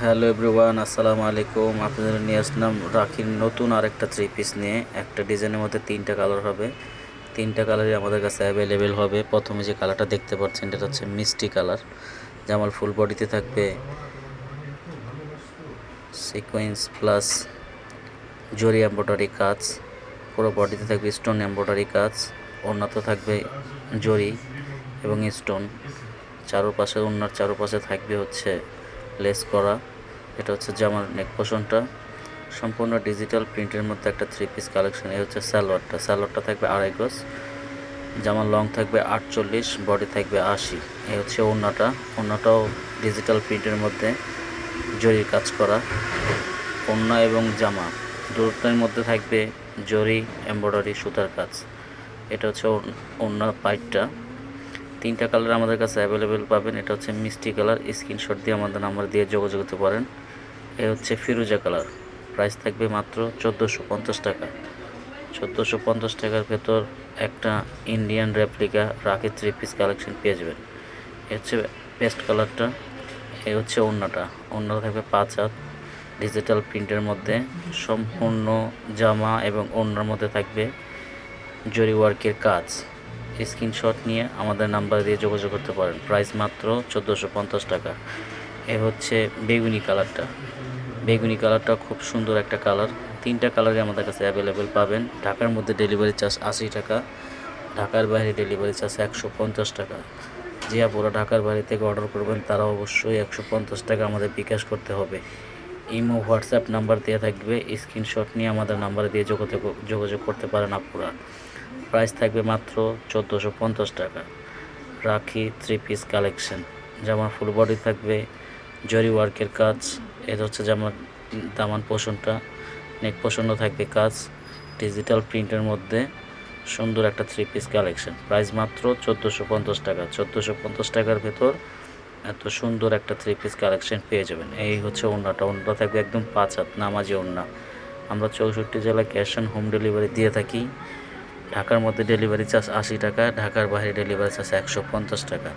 Hello everyone, আসসালামু আলাইকুম। আপনাদের নিয়ে আসলাম রাখির নতুন আরেকটা থ্রি পিস নিয়ে। একটা ডিজাইনের মধ্যে তিনটা কালার হবে, তিনটা কালারই আমাদের কাছে অ্যাভেলেবেল হবে। প্রথমে যে কালারটা দেখতে পাচ্ছেন এটা হচ্ছে মিষ্টি কালার। জামার ফুল বডিতে থাকবে সিকোয়েন্স প্লাস জরি এমব্রয়ডারি কাজ, পুরো বডিতে থাকবে স্টোন এমব্রয়ডারি কাজ, ওড়নাতে থাকবে জরি এবং স্টোন, চারপাশে ওড়নার চারপাশে থাকবে হচ্ছে লেস করা। এটা হচ্ছে জামার নেক পোর্শনটা, সম্পূর্ণ ডিজিটাল প্রিন্টের মধ্যে একটা থ্রি পিস কালেকশন। এই হচ্ছে সালোয়ারটা থাকবে 2.5 গজ, জামার লং থাকবে 48, বডি থাকবে 80। এই হচ্ছে ওড়নাটাও ডিজিটাল প্রিন্টের মধ্যে জরির কাজ করা। ওড়না এবং জামা দুটোর মধ্যে থাকবে জরি এমব্রয়ডারি সুতার কাজ। এটা হচ্ছে ওড়নার পাইটটা। তিনটা কালার আমাদের কাছে অ্যাভেলেবেল পাবেন। এটা হচ্ছে মিষ্টি কালার, স্ক্রিনশট দিয়ে আমাদের নাম্বার দিয়ে যোগাযোগ করতে পারেন। এ হচ্ছে ফিরোজা কালার, প্রাইস থাকবে মাত্র 1450 টাকা। 1450 টাকার ভেতর একটা ইন্ডিয়ান রেপ্লিকা রাখি থ্রি পিস কালেকশন পেয়ে যাবেন। এ হচ্ছে পেস্ট কালারটা। এ হচ্ছে ওড়নাটা থাকবে 5 হাত, ডিজিটাল প্রিন্টের মধ্যে সম্পূর্ণ জামা এবং ওড়নার মধ্যে থাকবে জরি ওয়ার্কের কাজ। স্ক্রিনশট নিয়ে আমাদের নাম্বার দিয়ে যোগাযোগ করতে পারেন। প্রাইস মাত্র 1450 টাকা। এ হচ্ছে বেগুনি কালারটা খুব সুন্দর একটা কালার। তিনটা কালারই আমাদের কাছে অ্যাভেলেবেল পাবেন। ঢাকার মধ্যে ডেলিভারি চার্জ 80 টাকা, ঢাকার বাইরে ডেলিভারি চার্জ 150 টাকা। যে আপুরা ঢাকার বাইরে থেকে অর্ডার করবেন তারা অবশ্যই 150 টাকা আমাদের বিকাশ করতে হবে। ইমো হোয়াটসঅ্যাপ নাম্বার দেওয়া থাকবে, স্ক্রিনশট নিয়ে আমাদের নাম্বারে দিয়ে যোগাযোগ করতে পারেন আপুরা। প্রাইস থাকবে মাত্র 1450 টাকা। রাখি থ্রি পিস কালেকশন, জামার ফুল বডি থাকবে জরি ওয়ার্কের কাজ। এটা হচ্ছে জামার দামান পোর্শনটা, নেক পোর্শনও থাকবে কাজ, ডিজিটাল প্রিন্টের মধ্যে সুন্দর একটা থ্রি পিস কালেকশন। প্রাইস মাত্র 1450 টাকা। 1450 টাকার ভেতর এত সুন্দর একটা থ্রি পিস কালেকশন পেয়ে যাবেন। এই হচ্ছে ওড়নাটা থাকবে একদম 5 হাত নামাজি ওড়না। আমরা 64 জেলায় ক্যাশ অন হোম ডেলিভারি দিয়ে থাকি। ঢাকার মধ্যে ডেলিভারি চার্জ 80 টাকা, ঢাকার বাইরে ডেলিভারি চার্জ 150 টাকা।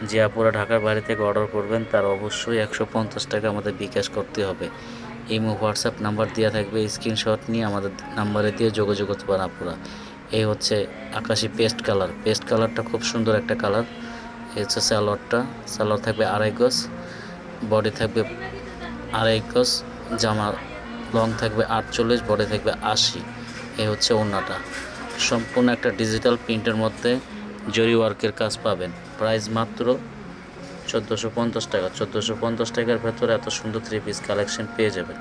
যে আপুরা ঢাকার বাইরে থেকে অর্ডার করবেন তারা অবশ্যই 150 টাকা আমাদের বিকাশ করতে হবে। ইমো হোয়াটসঅ্যাপ নাম্বার দেওয়া থাকবে, স্ক্রিনশট নিয়ে আমাদের নাম্বারে দিয়ে যোগাযোগ করতে পারেন আপুরা। এই হচ্ছে আকাশি পেস্ট কালারটা খুব সুন্দর একটা কালার। এই হচ্ছে সালোয়ার থাকবে 2.5 গজ, বডি থাকবে 2.5 গজ, জামা লং থাকবে 48, বডি থাকবে 80। এই হচ্ছে ওড়নাটা, সম্পূর্ণ একটা ডিজিটাল প্রিন্টের মধ্যে জরি ওয়ার্কের কাজ পাবেন। প্রাইস মাত্র 1450 টাকা। 1450 টাকার ভেতরে এত সুন্দর থ্রি পিস কালেকশন পেয়ে যাবেন।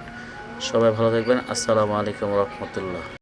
সবাই ভালো থাকবেন। আসসালামু আলাইকুম রহমতুল্লাহ।